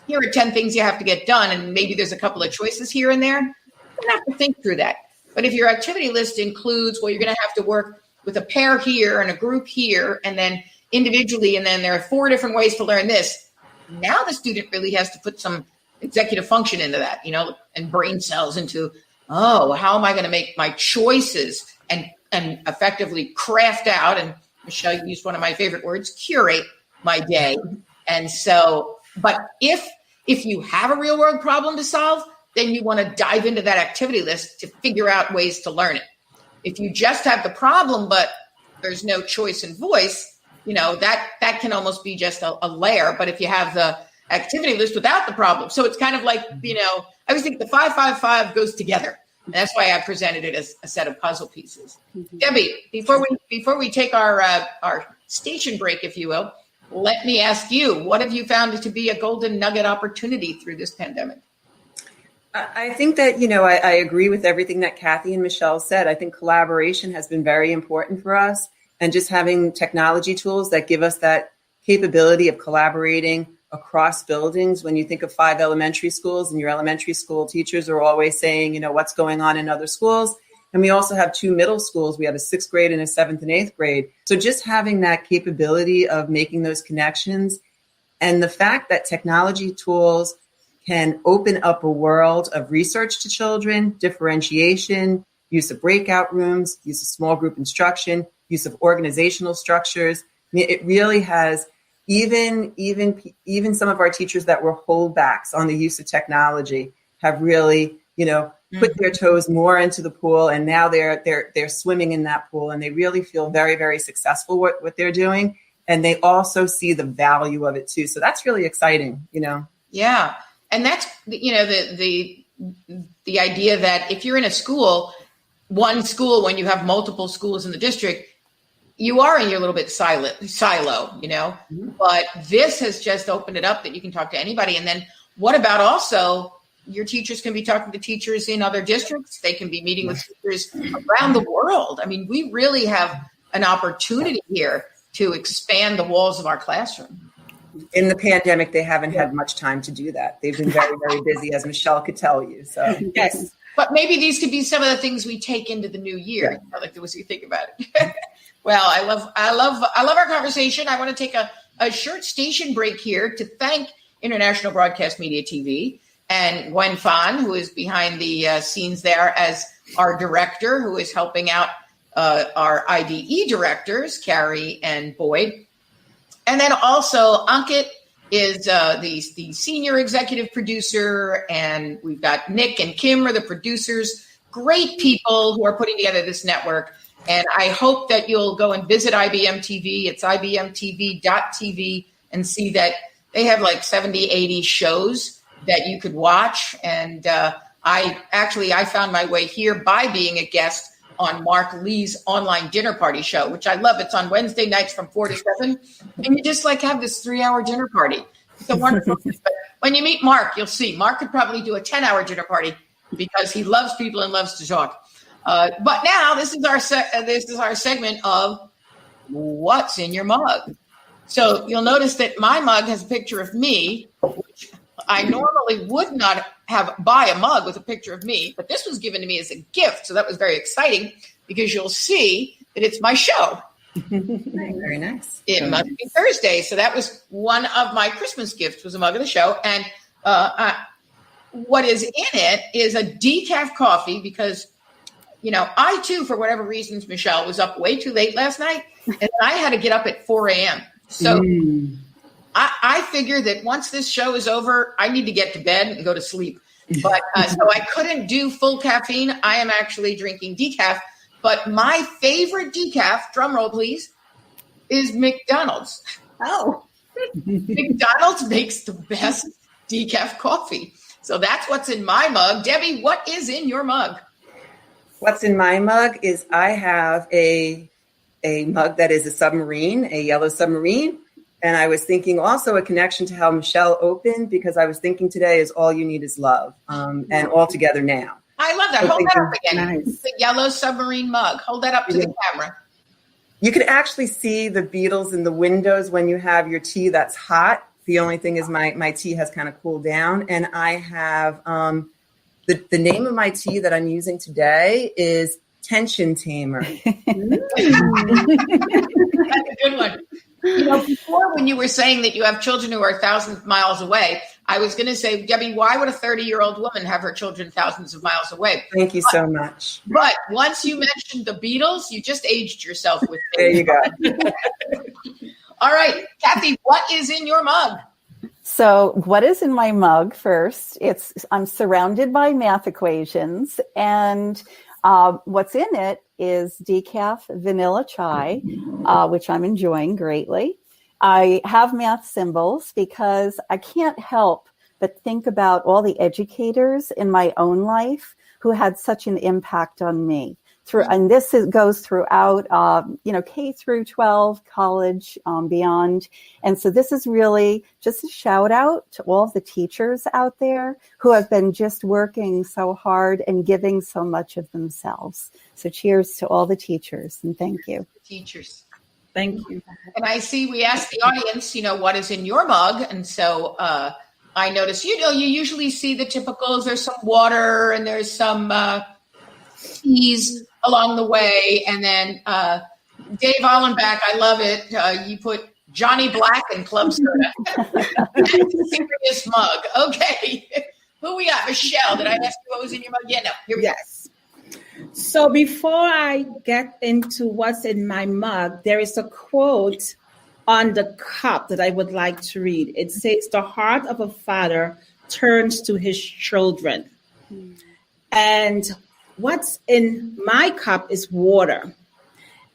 here are 10 things you have to get done, and maybe there's a couple of choices here and there, you don't have to think through that. But if your activity list includes, well, you're going to have to work with a pair here and a group here, and then individually, and then there are 4 different ways to learn this, now the student really has to put some executive function into that, and brain cells into, how am I going to make my choices and effectively craft out, and Michelle used one of my favorite words, curate my day. And so, but if you have a real world problem to solve, then you want to dive into that activity list to figure out ways to learn it. If you just have the problem, but there's no choice and voice, that can almost be just a layer. But if you have the activity list without the problem, so it's kind of like, I always think the 5-5-5 goes together. And that's why I presented it as a set of puzzle pieces. Mm-hmm. Debbie, before we take our station break, if you will, let me ask you, what have you found to be a golden nugget opportunity through this pandemic? I think that, I agree with everything that Kathy and Michelle said. I think collaboration has been very important for us, and just having technology tools that give us that capability of collaborating across buildings. When you think of 5 elementary schools, and your elementary school teachers are always saying, what's going on in other schools. And we also have 2 middle schools. We have a 6th grade and a 7th and 8th grade. So just having that capability of making those connections, and the fact that technology tools can open up a world of research to children, differentiation, use of breakout rooms, use of small group instruction, use of organizational structures. I mean, it really has, even some of our teachers that were holdbacks on the use of technology have really, put their toes more into the pool, and now they're swimming in that pool, and they really feel very, very successful with what they're doing, and they also see the value of it too. So that's really exciting, Yeah, and that's the idea that if you're in a school, one school, when you have multiple schools in the district, you are in your little bit silo, mm-hmm. But this has just opened it up that you can talk to anybody. And then what about also your teachers can be talking to teachers in other districts? They can be meeting with teachers around the world. I mean, we really have an opportunity here to expand the walls of our classroom. In the pandemic, they haven't had much time to do that. They've been very, very busy, as Michelle could tell you. So yes. But maybe these could be some of the things we take into the new year. Yeah. Like the way you think about it. Well, I love our conversation. I want to take a short station break here to thank International Broadcast Media TV and Gwen Fan, who is behind the scenes there as our director, who is helping out our IDE directors, Carrie and Boyd. And then also Ankit is the senior executive producer, and we've got Nick and Kim are the producers. Great people who are putting together this network. And I hope that you'll go and visit IBM TV. It's ibmtv.tv, and see that they have like 70, 80 shows that you could watch. And I found my way here by being a guest on Mark Lee's online dinner party show, which I love. It's on Wednesday nights from 4 to 7. And you just like have this 3-hour dinner party. It's a wonderful thing. But when you meet Mark, you'll see Mark could probably do a 10-hour dinner party because he loves people and loves to talk. But now this is our segment of What's in Your Mug. So you'll notice that my mug has a picture of me, which I normally would not buy a mug with a picture of me, but this was given to me as a gift. So that was very exciting because you'll see that it's my show. Very nice. It must be Thursday. So that was one of my Christmas gifts, was a mug of the show. And what is in it is a decaf coffee because, I too, for whatever reasons, Michelle, was up way too late last night, and I had to get up at 4 a.m. So I figure that once this show is over, I need to get to bed and go to sleep. But so I couldn't do full caffeine. I am actually drinking decaf. But my favorite decaf, drum roll please, is McDonald's. Oh. McDonald's makes the best decaf coffee. So that's what's in my mug. Debbie, what is in your mug? What's in my mug is I have a mug that is a submarine, a yellow submarine. And I was thinking also a connection to how Michelle opened, because I was thinking today is all you need is love, and all together now. I love that. So hold that up again. Nice. The yellow submarine mug. Hold that up to the camera. You can actually see the beetles in the windows when you have your tea that's hot. The only thing is my tea has kind of cooled down. And I have the name of my tea that I'm using today is Tension Tamer. That's a good one. You know, before when you were saying that you have children who are thousands of miles away, I was going to say, Debbie, why would a 30-year-old woman have her children thousands of miles away? Thank you so much. But once you mentioned the Beatles, you just aged yourself with me. There you go. All right, Kathy, what is in your mug? So what is in my mug first? I'm surrounded by math equations, and what's in it is decaf vanilla chai, which I'm enjoying greatly. I have math symbols because I can't help but think about all the educators in my own life who had such an impact on me. And this goes throughout, K through 12, college, beyond. And so this is really just a shout out to all of the teachers out there who have been just working so hard and giving so much of themselves. So cheers to all the teachers, and thank you. Teachers. Thank you. And I see we asked the audience, what is in your mug? And so I noticed, you usually see the typicals. There's some water and there's some teas along the way. And then Dave Hollenbach, I love it. You put Johnny Black and club soda. Serious mug. Okay. Who we got? Michelle, did I ask you what was in your mug? Yeah, no. Here we go. Yes. So before I get into what's in my mug, there is a quote on the cup that I would like to read. It says, "The heart of a father turns to his children." And what's in my cup is water.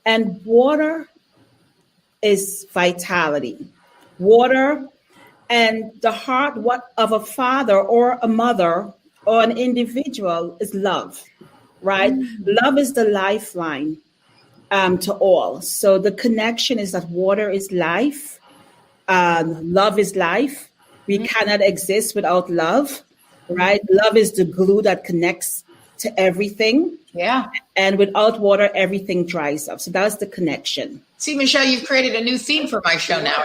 And water is vitality. Water and the heart of a father or a mother or an individual is love, right? Love is the lifeline to all. So the connection is that water is life. Love is life. We cannot exist without love, right? Love is the glue that connects to everything. Yeah. And without water, everything dries up. So that's the connection. See, Michelle, you've created a new theme for my show now.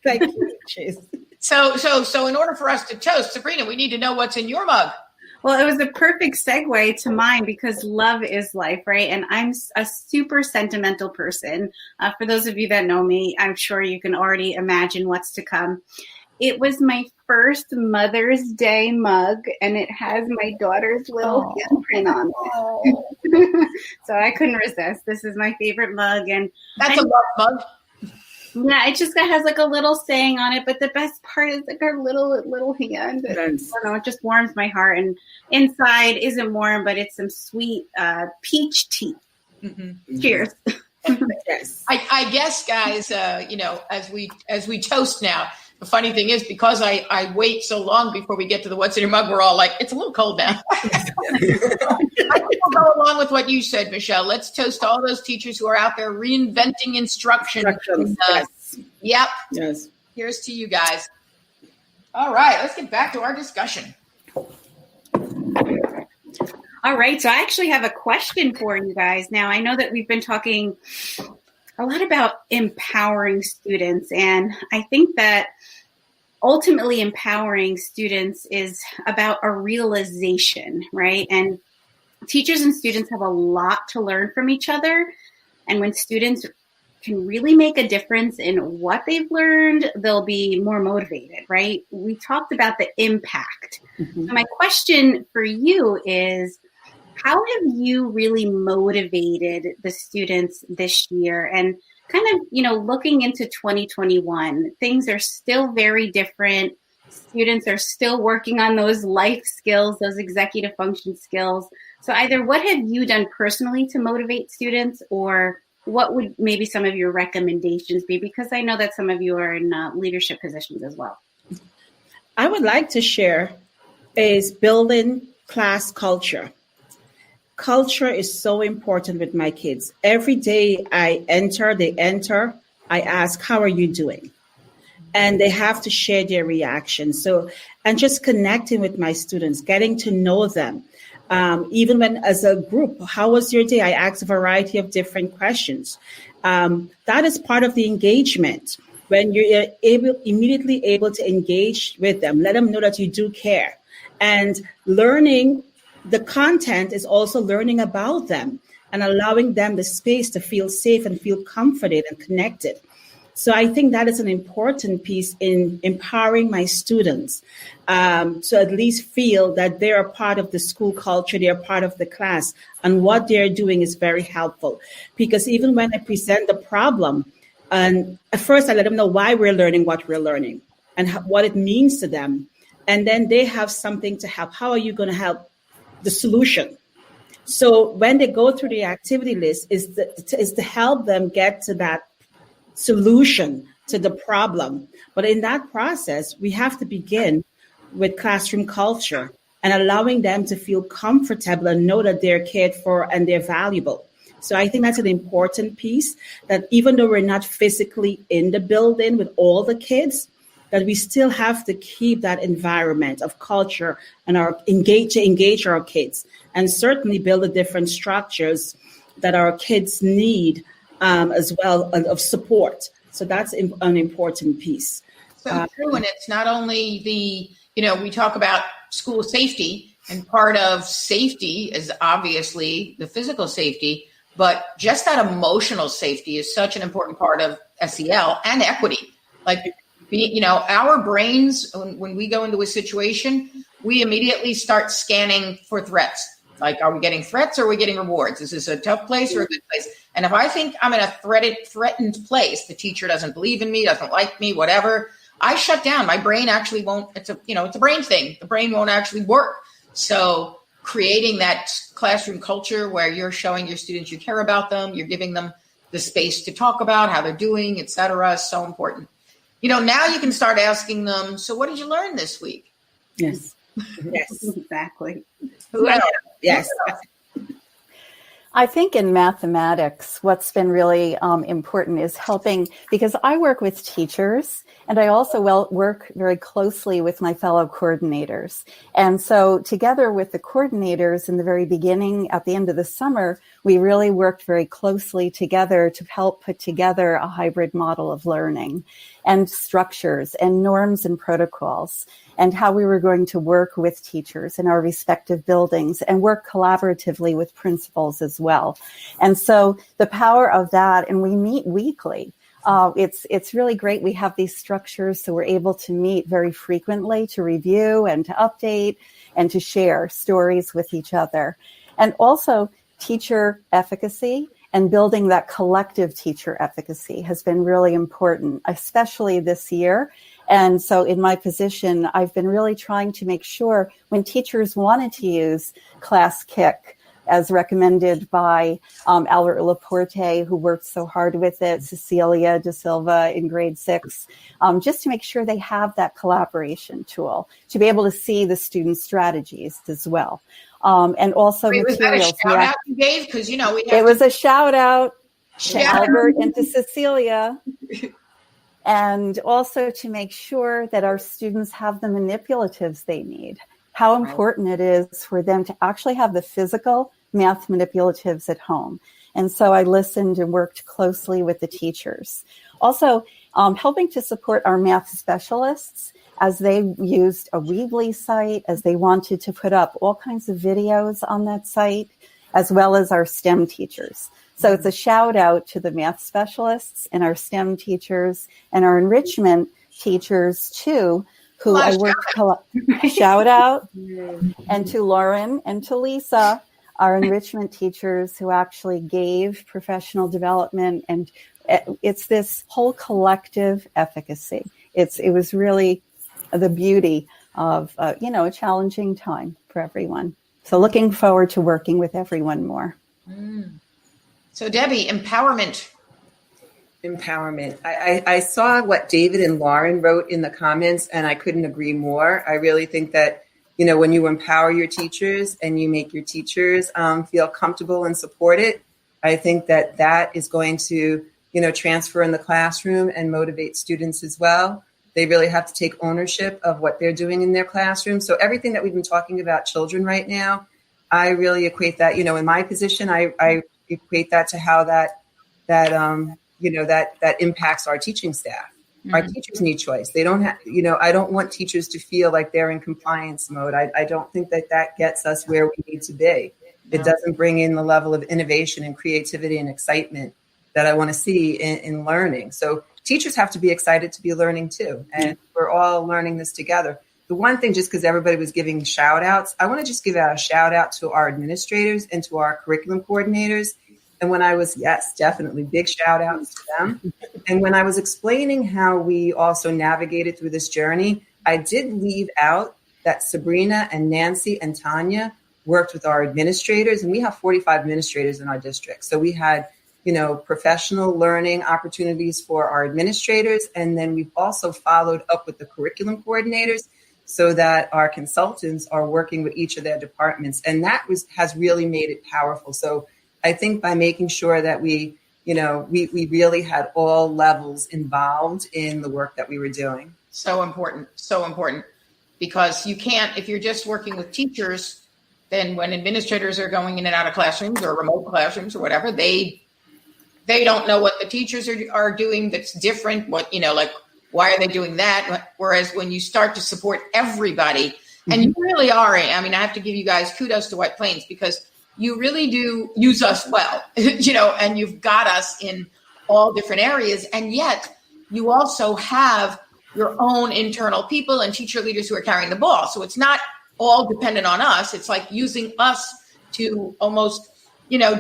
Thank you. Cheers. So in order for us to toast, Sabrina, we need to know what's in your mug. Well, it was a perfect segue to mine because love is life, right? And I'm a super sentimental person. For those of you that know me, I'm sure you can already imagine what's to come. It was my first Mother's Day mug, and it has my daughter's little handprint on it. So I couldn't resist. This is my favorite mug. And that's a love mug. Yeah, it just has like a little saying on it, but the best part is like her little hand. I don't know, it just warms my heart. And inside isn't warm, but it's some sweet peach tea. Mm-hmm. Cheers. Yes. I guess, guys, as we toast now, the funny thing is because I wait so long before we get to the what's in your mug, we're all like, it's a little cold now. I think we'll go along with what you said, Michelle. Let's toast all those teachers who are out there reinventing instruction. Yes. Yep. Yes. Here's to you guys. All right, let's get back to our discussion. All right, so I actually have a question for you guys. Now, I know that we've been talking a lot about empowering students, and I think that ultimately empowering students is about a realization, right? And teachers and students have a lot to learn from each other. And when students can really make a difference in what they've learned, they'll be more motivated, right? We talked about the impact. Mm-hmm. So my question for you is, how have you really motivated the students this year? And kind of, looking into 2021, things are still very different. Students are still working on those life skills, those executive function skills. So either what have you done personally to motivate students, or what would maybe some of your recommendations be? Because I know that some of you are in leadership positions as well. I would like to share is building class culture. Culture is so important with my kids. Every day they enter, I ask, how are you doing? And they have to share their reaction. So, and just connecting with my students, getting to know them. Even when as a group, how was your day? I asked a variety of different questions. That is part of the engagement. When you're immediately able to engage with them, let them know that you do care. And learning the content is also learning about them and allowing them the space to feel safe and feel comforted and connected. So I think that is an important piece in empowering my students to at least feel that they're a part of the school culture, they're part of the class, and what they're doing is very helpful. Because even when I present the problem, and at first I let them know why we're learning what we're learning and what it means to them. And then they have something to help. How are you going to help the solution? So when they go through the activity list is to help them get to that solution to the problem. But in that process, we have to begin with classroom culture and allowing them to feel comfortable and know that they're cared for and they're valuable. So I think that's an important piece, that even though we're not physically in the building with all the kids, that we still have to keep that environment of culture and engage our kids, and certainly build the different structures that our kids need as well of support. So that's an important piece. So true, and it's not only we talk about school safety, and part of safety is obviously the physical safety, but just that emotional safety is such an important part of SEL and equity. Like, our brains, when we go into a situation, we immediately start scanning for threats. Like, are we getting threats or are we getting rewards? Is this a tough place or a good place? And if I think I'm in a threatened place, the teacher doesn't believe in me, doesn't like me, whatever, I shut down. My brain actually won't. It's a brain thing. The brain won't actually work. So creating that classroom culture where you're showing your students you care about them, you're giving them the space to talk about how they're doing, et cetera, is so important. Now you can start asking them, so what did you learn this week? Yes. Yes, exactly. Who else? Yes. I think in mathematics, what's been really important is helping, because I work with teachers and I also work very closely with my fellow coordinators. And so together with the coordinators in the very beginning, at the end of the summer, we really worked very closely together to help put together a hybrid model of learning and structures and norms and protocols, and how we were going to work with teachers in our respective buildings and work collaboratively with principals as well. And so the power of that, and we meet weekly. It's really great. We have these structures, so we're able to meet very frequently to review and to update and to share stories with each other. And also teacher efficacy and building that collective teacher efficacy has been really important, especially this year. And so in my position, I've been really trying to make sure when teachers wanted to use Class Kick, as recommended by Albert Laporte, who worked so hard with it, Cecilia De Silva in grade 6, just to make sure they have that collaboration tool to be able to see the students' strategies as well. And also materials. Was that a shout out you gave? Because, it was a shout out to Albert and to Cecilia. And also to make sure that our students have the manipulatives they need. How important it is for them to actually have the physical math manipulatives at home. And so I listened and worked closely with the teachers. Also, helping to support our math specialists as they used a Weebly site, as they wanted to put up all kinds of videos on that site, as well as our STEM teachers. So it's a shout out to the math specialists and our STEM teachers and our enrichment teachers too, who I worked shout out, and to Lauren and to Lisa, our enrichment teachers who actually gave professional development. And it's this whole collective efficacy. It was really the beauty of, a challenging time for everyone. So looking forward to working with everyone more. So Debbie, empowerment. I saw what David and Lauren wrote in the comments, and I couldn't agree more. I really think that, when you empower your teachers and you make your teachers feel comfortable and supported, I think that is going to, transfer in the classroom and motivate students as well. They really have to take ownership of what they're doing in their classroom. So everything that we've been talking about children right now, I really equate that, in my position, I equate that to how that impacts our teaching staff. Our teachers need choice. They don't have, I don't want teachers to feel like they're in compliance mode. I don't think that gets us where we need to be. It doesn't bring in the level of innovation and creativity and excitement that I want to see in learning. So teachers have to be excited to be learning too. And we're all learning this together. The one thing, just because everybody was giving shout outs, I want to just give out a shout out to our administrators and to our curriculum coordinators. And when I was, yes, definitely big shout outs to them. And when I was explaining how we also navigated through this journey, I did leave out that Sabrina and Nancy and Tanya worked with our administrators, and we have 45 administrators in our district. So we had, professional learning opportunities for our administrators. And then we've also followed up with the curriculum coordinators so that our consultants are working with each of their departments. And that has really made it powerful. So I think by making sure that we really had all levels involved in the work that we were doing. So important, because you can't, if you're just working with teachers, then when administrators are going in and out of classrooms or remote classrooms or whatever, they don't know what the teachers are doing that's different. Why are they doing that? Whereas when you start to support everybody, and you really are, I have to give you guys kudos to White Plains, because you really do use us well, and you've got us in all different areas. And yet you also have your own internal people and teacher leaders who are carrying the ball. So it's not all dependent on us. It's like using us to almost,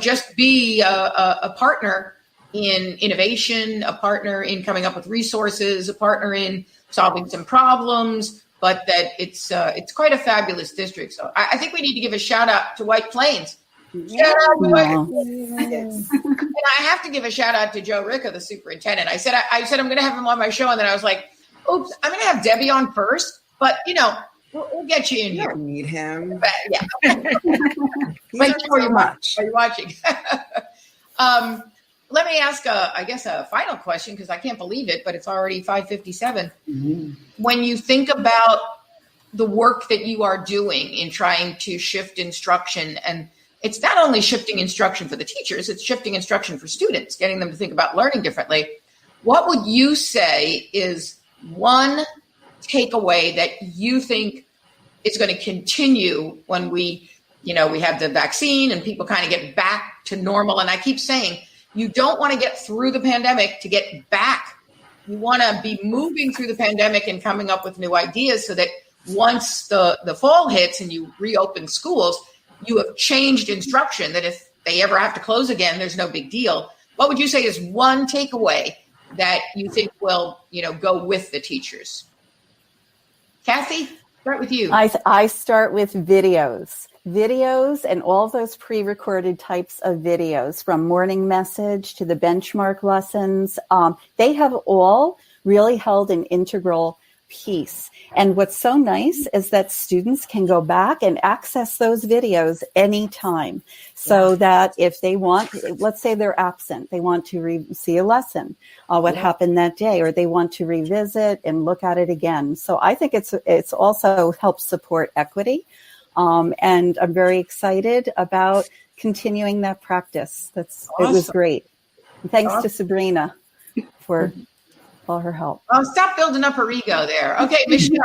just be a partner in innovation, a partner in coming up with resources, a partner in solving some problems, but that it's quite a fabulous district. So I think we need to give a shout out to White Plains. Shout out to White Plains. And I have to give a shout out to Joe Ricca, the superintendent. I said I'm going to have him on my show, and then I was like, oops, I'm going to have Debbie on first, but we'll get you in here. You don't need him. But, yeah. Thank you very much. Are you watching? Let me ask, a final question, because I can't believe it, but it's already 5:57. Mm-hmm. When you think about the work that you are doing in trying to shift instruction, and it's not only shifting instruction for the teachers, it's shifting instruction for students, getting them to think about learning differently. What would you say is one takeaway that you think is going to continue when we have the vaccine and people kind of get back to normal? And I keep saying, you don't want to get through the pandemic to get back. You want to be moving through the pandemic and coming up with new ideas so that once the fall hits and you reopen schools, you have changed instruction, that if they ever have to close again, there's no big deal. What would you say is one takeaway that you think will, go with the teachers? Kathy, start with you. I start with videos and all those pre-recorded types of videos, from morning message to the benchmark lessons. They have all really held an integral piece. And what's so nice is that students can go back and access those videos anytime, so that if they want, let's say they're absent, they want to see a lesson, what happened that day, or they want to revisit and look at it again. So I think it's also helps support equity. And I'm very excited about continuing that practice. It was great. And thanks to Sabrina for all her help. Oh, stop building up her ego there. Okay, Michelle.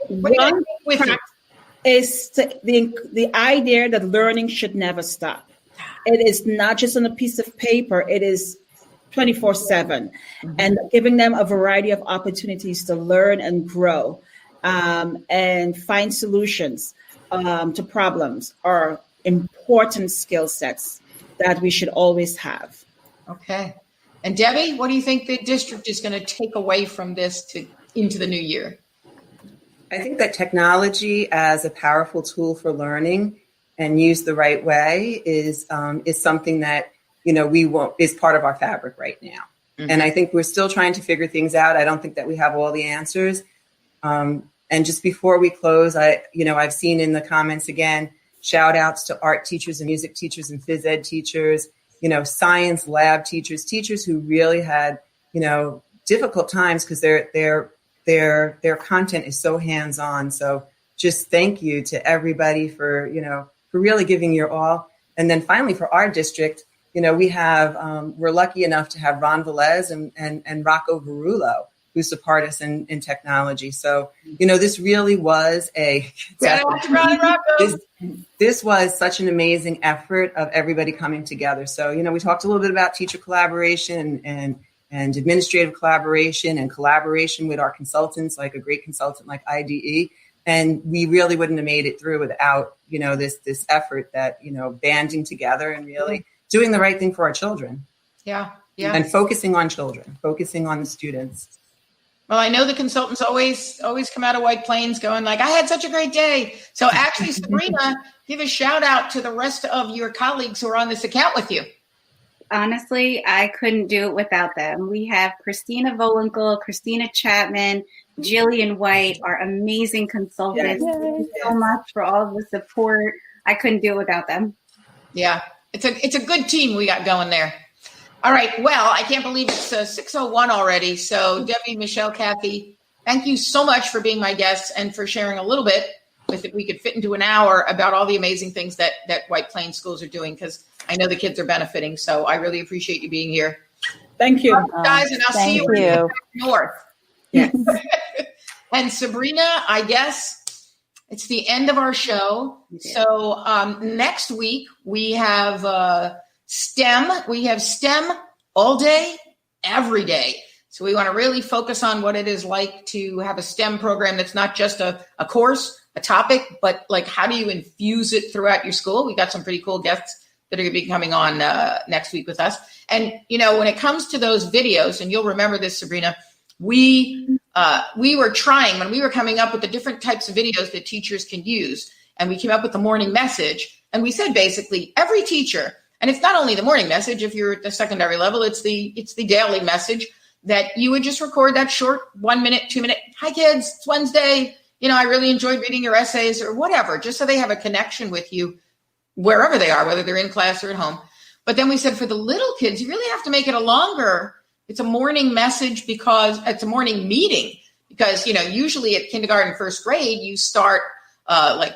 One is the idea that learning should never stop. It is not just on a piece of paper. It is 24/7, and giving them a variety of opportunities to learn and grow, and find solutions to problems are important skill sets that we should always have. Okay. And Debbie, what do you think the district is going to take away from this into the new year? I think that technology as a powerful tool for learning and used the right way is something that, is part of our fabric right now. Mm-hmm. And I think we're still trying to figure things out. I don't think that we have all the answers. And just before we close, I've seen in the comments again, shout outs to art teachers and music teachers and phys ed teachers, science lab teachers who really had, difficult times because their content is so hands-on. So just thank you to everybody for, for really giving your all. And then finally for our district, we have, we're lucky enough to have Ron Velez and Rocco Verullo, who support us in technology. So, this really was this was such an amazing effort of everybody coming together. So, we talked a little bit about teacher collaboration and administrative collaboration and collaboration with our consultants, like a great consultant like IDE. And we really wouldn't have made it through without, this effort that, banding together and really doing the right thing for our children. Yeah. And focusing on children, focusing on the students. Well, I know the consultants always come out of White Plains going like, I had such a great day. So actually, Sabrina, give a shout out to the rest of your colleagues who are on this account with you. Honestly, I couldn't do it without them. We have Christina Volenkel, Christina Chapman, Jillian White, our amazing consultants. Yes. Thank you so much for all the support. I couldn't do it without them. Yeah, it's a good team we got going there. All right. Well, I can't believe it's 6:01 already. So Debbie, Michelle, Kathy, thank you so much for being my guests and for sharing a little bit with it. We could fit into an hour about all the amazing things that White Plains schools are doing, because I know the kids are benefiting. So I really appreciate you being here. Thank you. Guys, and I'll see you north. Yes. And Sabrina, I guess it's the end of our show. So next week we have STEM. We have STEM all day, every day. So we want to really focus on what it is like to have a STEM program that's not just a course, a topic, but like how do you infuse it throughout your school? We got some pretty cool guests that are going to be coming on next week with us. And, when it comes to those videos, and you'll remember this, Sabrina, we were trying when we were coming up with the different types of videos that teachers can use. And we came up with the morning message. And we said, basically, every teacher, and it's not only the morning message, if you're at the secondary level, it's the daily message, that you would just record that short 1 minute, 2 minute, hi kids, it's Wednesday. I really enjoyed reading your essays or whatever, just so they have a connection with you wherever they are, whether they're in class or at home. But then we said for the little kids, you really have to make it it's a morning message because it's a morning meeting, because, usually at kindergarten, first grade, you start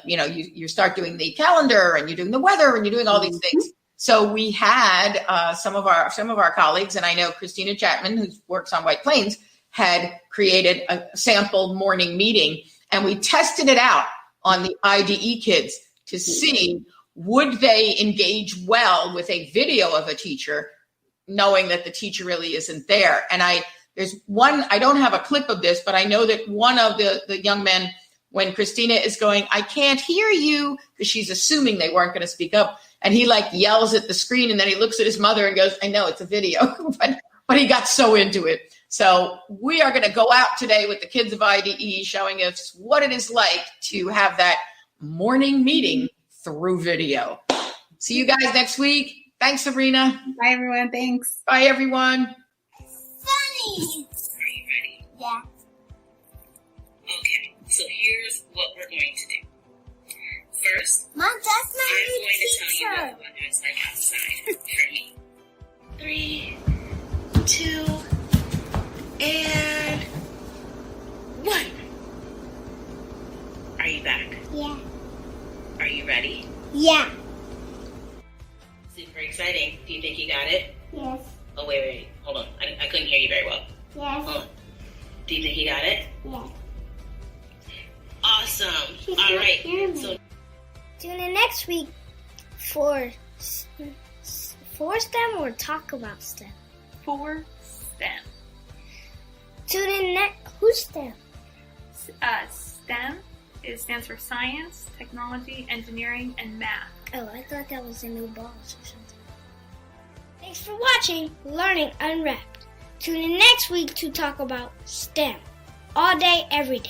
you start doing the calendar and you're doing the weather and you're doing all these things. So we had some of our colleagues, and I know Christina Chapman, who works on White Plains, had created a sample morning meeting, and we tested it out on the IDE kids to see would they engage well with a video of a teacher, knowing that the teacher really isn't there. And there's one, I don't have a clip of this, but I know that one of the young men, when Christina is going, I can't hear you, because she's assuming they weren't going to speak up. And he yells at the screen, and then he looks at his mother and goes, I know it's a video, but he got so into it. So we are going to go out today with the kids of IDE, showing us what it is like to have that morning meeting through video. See you guys next week. Thanks, Sabrina. Bye, everyone. Thanks. Bye, everyone. Funny. Are you ready? Yeah. Okay, so here's what we're going to do. First, Mom, that's my I'm new going to tell teacher. you what the weather is like outside for me. 3, 2, and 1. Are you back? Yeah. Are you ready? Yeah. Super exciting. Do you think you got it? Yes. Oh, wait. Hold on. I couldn't hear you very well. Yes. Hold on. Do you think you got it? Yes. Awesome. She's All not right. hearing me. So Tune in next week for STEM or talk about STEM. For STEM. Tune in who's STEM? STEM stands for science, technology, engineering, and math. Oh, I thought that was a new boss or something. Thanks for watching Learning Unwrapped. Tune in next week to talk about STEM. All day, every day.